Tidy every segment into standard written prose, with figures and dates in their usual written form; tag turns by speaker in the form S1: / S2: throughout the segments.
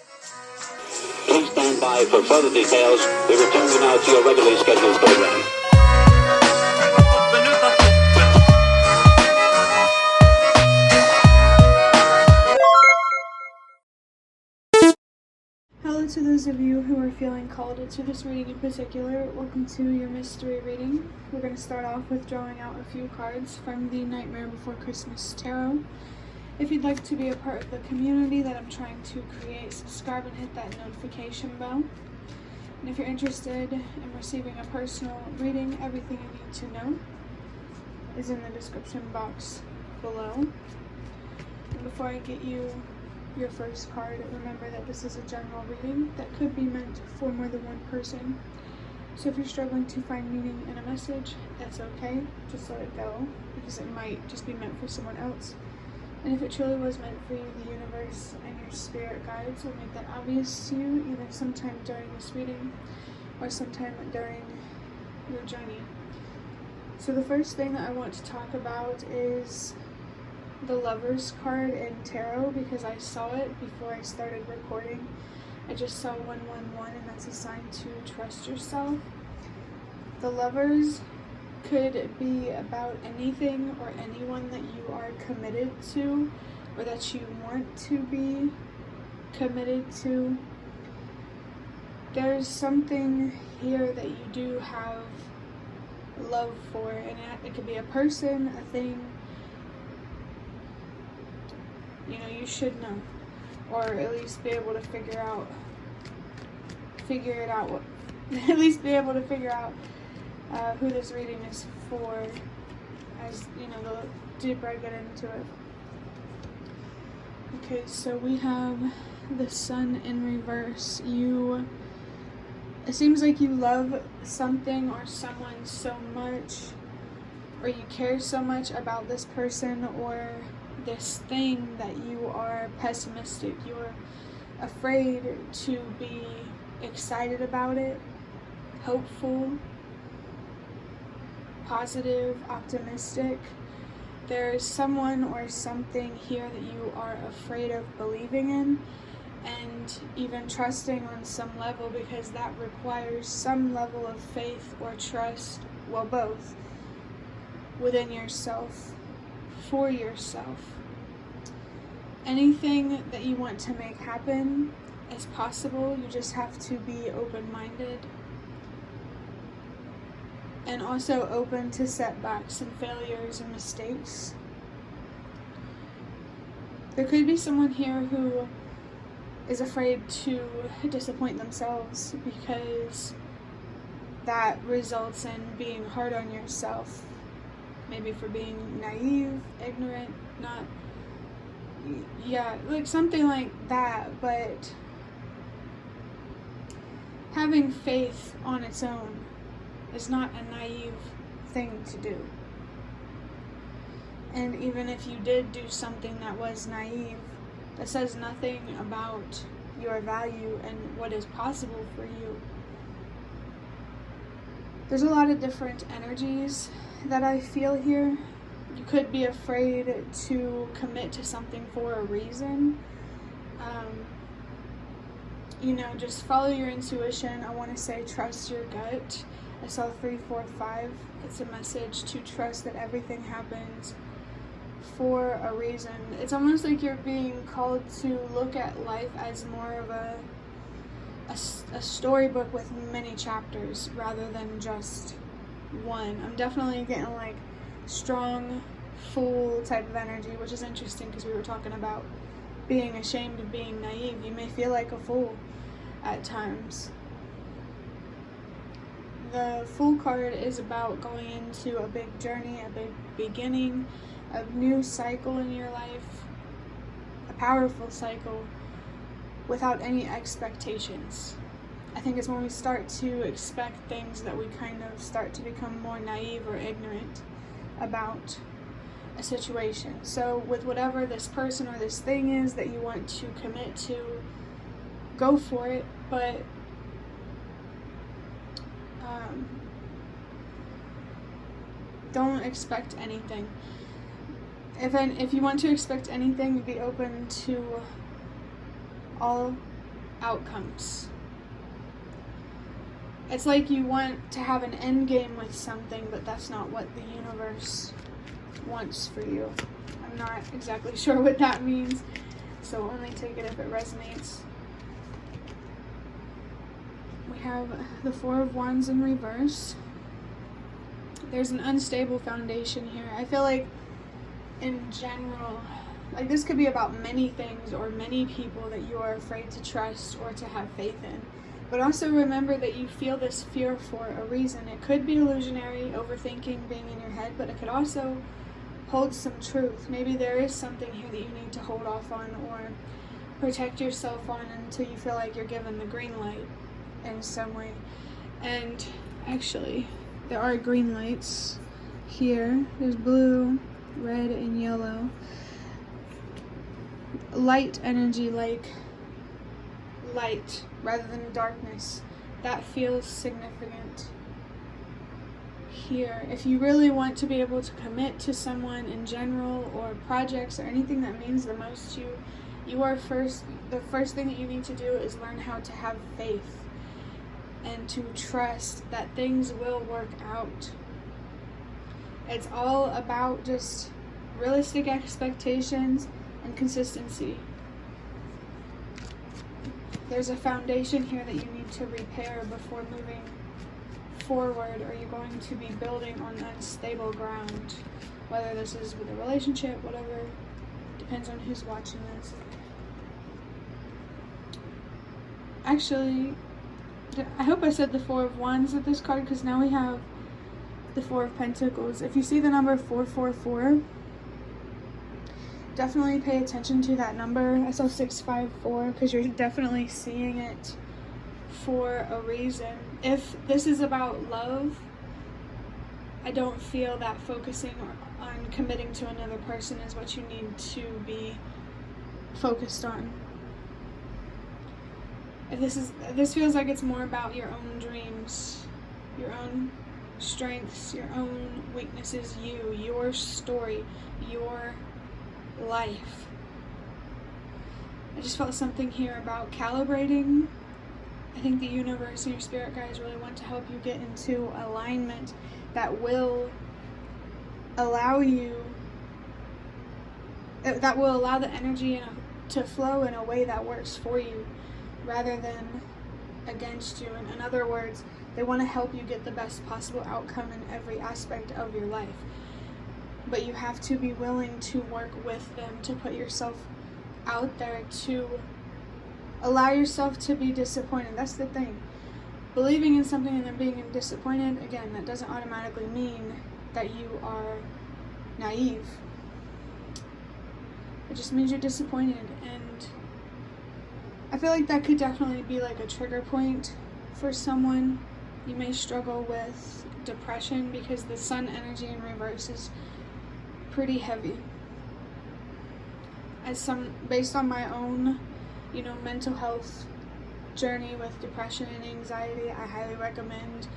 S1: Please stand by for further details. We return you now to your regularly scheduled program.
S2: Hello to those of you who are feeling called to this reading in particular. Welcome to your mystery reading. We're going to start off with drawing out a few cards from the Nightmare Before Christmas Tarot. If you'd like to be a part of the community that I'm trying to create, subscribe and hit that notification bell. And if you're interested in receiving a personal reading, everything you need to know is in the description box below. And before I get you your first card, remember that this is a general reading that could be meant for more than one person. So if you're struggling to find meaning in a message, that's okay. Just let it go, because it might just be meant for someone else. And if it truly was meant for you, the universe and your spirit guides will make that obvious to you, either sometime during this reading or sometime during your journey. So the first thing that I want to talk about is the Lovers card in tarot, because I saw it before I started recording. I just saw 111, and that's a sign to trust yourself. The Lovers could be about anything or anyone that you are committed to, or that you want to be committed to. There's something here that you do have love for, and it could be a person, a thing. You know, you should know, or at least be able to figure it out at least be able to figure out who this reading is for, as you know, the deeper I get into it. Okay, so we have the Sun in reverse. It seems like you love something or someone so much, or you care so much about this person or this thing, that you are pessimistic. You're afraid to be excited about it, hopeful, positive, optimistic. There's someone or something here that you are afraid of believing in and even trusting on some level, because that requires some level of faith or trust, well, both, within yourself, for yourself. Anything that you want to make happen is possible. You just have to be open-minded and also open to setbacks and failures and mistakes. There could be someone here who is afraid to disappoint themselves, because that results in being hard on yourself, maybe for being naive, ignorant, like something like that. But having faith on its own is not a naive thing to do. And even if you did do something that was naive, that says nothing about your value and what is possible for you. There's a lot of different energies that I feel here. You could be afraid to commit to something for a reason. Just follow your intuition. I want to say trust your gut. I saw 3, 4, 5. It's a message to trust that everything happens for a reason. It's almost like you're being called to look at life as more of a storybook with many chapters rather than just one. I'm definitely getting like strong, fool type of energy, which is interesting because we were talking about being ashamed of being naive. You may feel like a fool at times. The Fool card is about going into a big journey, a big beginning, a new cycle in your life, a powerful cycle without any expectations. I think it's when we start to expect things that we kind of start to become more naive or ignorant about a situation. So with whatever this person or this thing is that you want to commit to, go for it, but don't expect anything. If you want to expect anything, be open to all outcomes. It's like you want to have an end game with something, but that's not what the universe wants for you. I'm not exactly sure what that means, so only take it if it resonates. We have the Four of Wands in reverse. There's an unstable foundation here. I feel like in general, like this could be about many things or many people that you are afraid to trust or to have faith in. But also remember that you feel this fear for a reason. It could be illusionary, overthinking, being in your head, but it could also hold some truth. Maybe there is something here that you need to hold off on or protect yourself on until you feel like you're given the green light in some way. And actually, there are green lights here. There's blue, red, and yellow. Light energy, like light rather than darkness. That feels significant here. If you really want to be able to commit to someone in general or projects or anything that means the most to you, the first thing that you need to do is learn how to have faith and to trust that things will work out. It's all about just realistic expectations and consistency. There's a foundation here that you need to repair before moving forward, or you're going to be building on unstable ground. Whether this is with a relationship, whatever, depends on who's watching this. Actually, I hope I said the Four of Wands with this card, because now we have the Four of Pentacles. If you see the number 444, definitely pay attention to that number. I saw 654 because you're definitely seeing it for a reason. If this is about love, I don't feel that focusing on committing to another person is what you need to be focused on. If this feels like it's more about your own dreams, your own strengths, your own weaknesses, your story, your life. I just felt something here about calibrating. I think the universe and your spirit guides really want to help you get into alignment that will allow the energy to flow in a way that works for you rather than against you. And in other words, they want to help you get the best possible outcome in every aspect of your life. But you have to be willing to work with them, to put yourself out there, to allow yourself to be disappointed. That's the thing. Believing in something and then being disappointed, again, that doesn't automatically mean that you are naive. It just means you're disappointed. And I feel like that could definitely be like a trigger point for someone. You may struggle with depression because the sun energy in reverse is pretty heavy. Based on my own, mental health journey with depression and anxiety, I highly recommend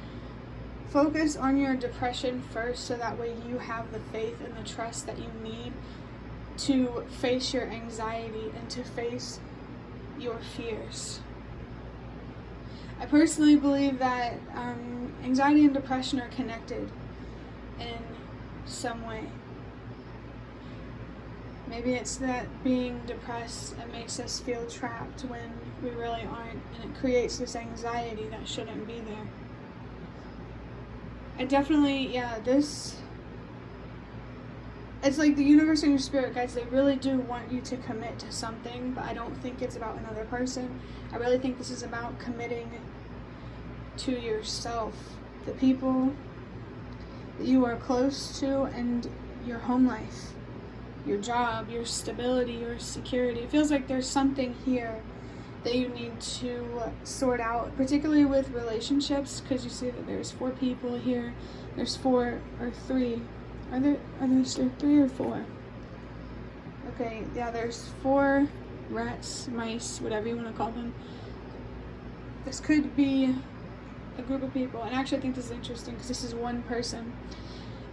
S2: focus on your depression first, so that way you have the faith and the trust that you need to face your anxiety and to face your fears. I personally believe that anxiety and depression are connected in some way. Maybe it's that being depressed, it makes us feel trapped when we really aren't, and it creates this anxiety that shouldn't be there. I definitely, it's like the universe and your spirit guides, they really do want you to commit to something, but I don't think it's about another person. I really think this is about committing to yourself, the people that you are close to, and your home life, your job, your stability, your security. It feels like there's something here that you need to sort out, particularly with relationships, because you see that there's 4 people here. There's 4 or 3. Are there 3 or 4? Okay, yeah, there's 4 rats, mice, whatever you want to call them. This could be a group of people, and actually I think this is interesting because this is one person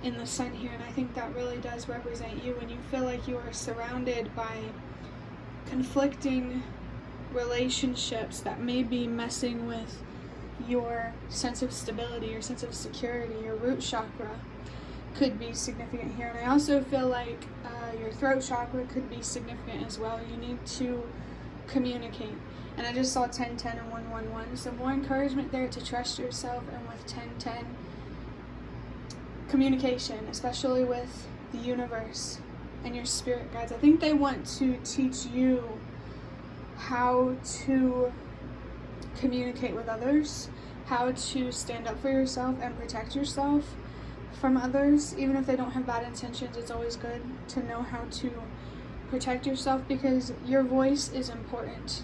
S2: in the sun here, and I think that really does represent you when you feel like you are surrounded by conflicting relationships that may be messing with your sense of stability, your sense of security, your root chakra could be significant here. And I also feel like your throat chakra could be significant as well. You need to communicate. And I just saw 1010 and 111, so more encouragement there to trust yourself. And with 1010, communication, especially with the universe and your spirit guides. I think they want to teach you how to communicate with others, how to stand up for yourself and protect yourself from others. Even if they don't have bad intentions, it's always good to know how to protect yourself, because your voice is important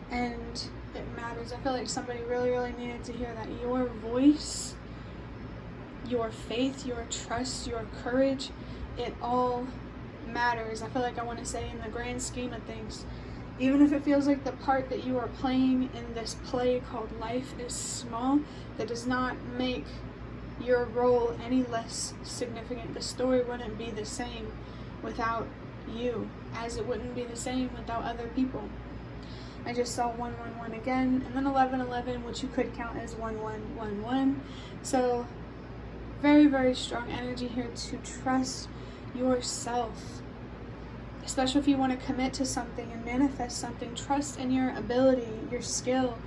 S2: and it matters. I feel like somebody really needed to hear that. Your voice, your faith, your trust, your courage, it all matters. I feel like I want to say, in the grand scheme of things, even if it feels like the part that you are playing in this play called life is small, that does not make your role any less significant. The story wouldn't be the same without you, as it wouldn't be the same without other people. I just saw 111 again, and then 1111, which you could count as 1111. So very strong energy here to trust yourself, especially if you want to commit to something and manifest something. Trust in your ability, your skill,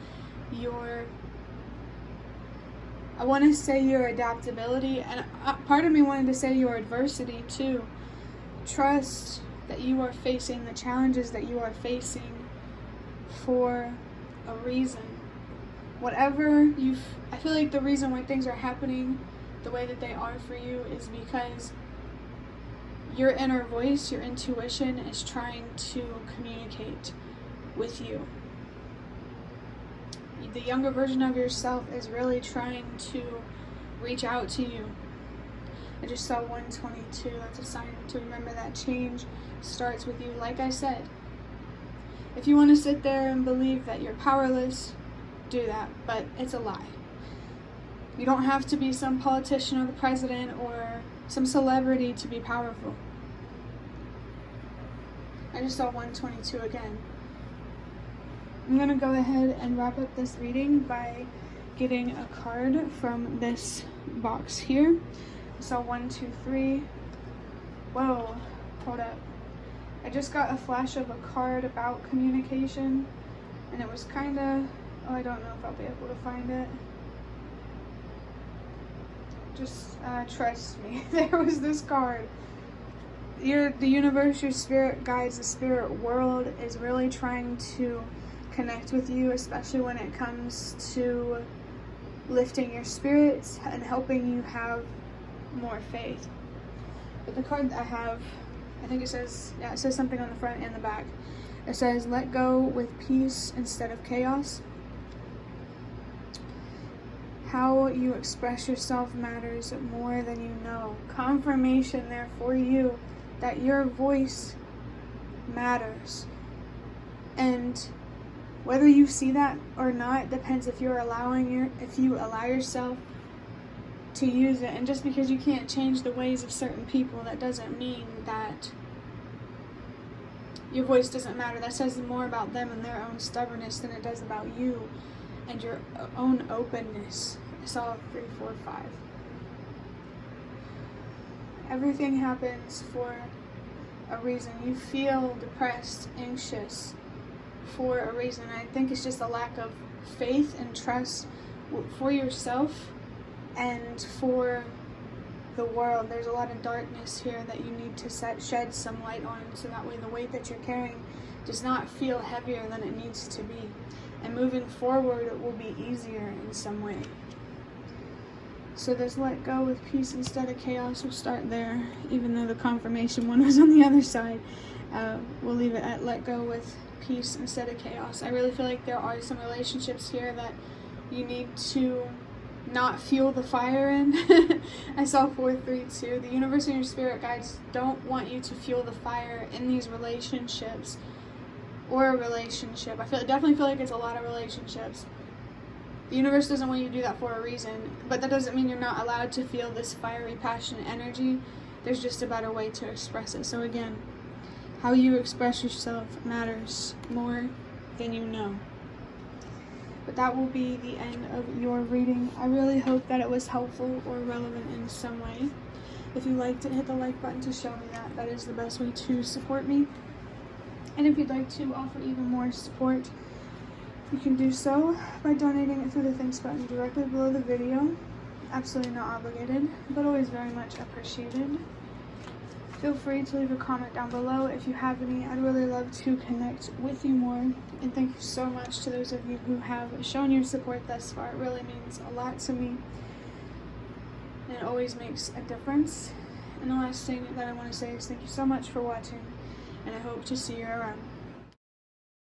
S2: I want to say your adaptability, and part of me wanted to say your adversity too. Trust that you are facing the challenges that you are facing for a reason. I feel like the reason why things are happening the way that they are for you is because your inner voice, your intuition, is trying to communicate with you. The younger version of yourself is really trying to reach out to you. I just saw 122. That's a sign to remember that change starts with you. Like I said, if you want to sit there and believe that you're powerless, do that, but it's a lie. You don't have to be some politician or the president or some celebrity to be powerful. I just saw 122 again. I'm going to go ahead and wrap up this reading by getting a card from this box here. I saw 1, 2, 3. Whoa, hold up. I just got a flash of a card about communication, and it was kind of, I don't know if I'll be able to find it. Just trust me. There was this card. The universe, your spirit guides, the spirit world is really trying to connect with you, especially when it comes to lifting your spirits and helping you have more faith. But the card that I have, I think it says something on the front and the back. It says, let go with peace instead of chaos. How you express yourself matters more than you know. Confirmation there for you that your voice matters. And whether you see that or not depends if you allow yourself to use it. And just because you can't change the ways of certain people, that doesn't mean that your voice doesn't matter. That says more about them and their own stubbornness than it does about you and your own openness. I saw 3, 4, 5. Everything happens for a reason. You feel depressed, anxious for a reason. I think it's just a lack of faith and trust for yourself and for the world. There's a lot of darkness here that you need to shed some light on, so that way the weight that you're carrying does not feel heavier than it needs to be. And moving forward, it will be easier in some way. So this let go with peace instead of chaos, we'll start there, even though the confirmation one was on the other side. We'll leave it at let go with peace instead of chaos. I really feel like there are some relationships here that you need to not fuel the fire in. I saw 432. The universe and your spirit guides don't want you to fuel the fire in these relationships or a relationship. Definitely feel like it's a lot of relationships. The universe doesn't want you to do that for a reason, but that doesn't mean you're not allowed to feel this fiery, passionate energy. There's just a better way to express it. So again, how you express yourself matters more then you know. But that will be the end of your reading. I really hope that it was helpful or relevant in some way. If you liked it, hit the like button to show me that. That is the best way to support me. And if you'd like to offer even more support, you can do so by donating it through the thanks button directly below the video. Absolutely not obligated, but always very much appreciated. Feel free to leave a comment down below if you have any. I'd really love to connect with you more. And thank you so much to those of you who have shown your support thus far. It really means a lot to me. And it always makes a difference. And the last thing that I want to say is thank you so much for watching. And I hope to see you around.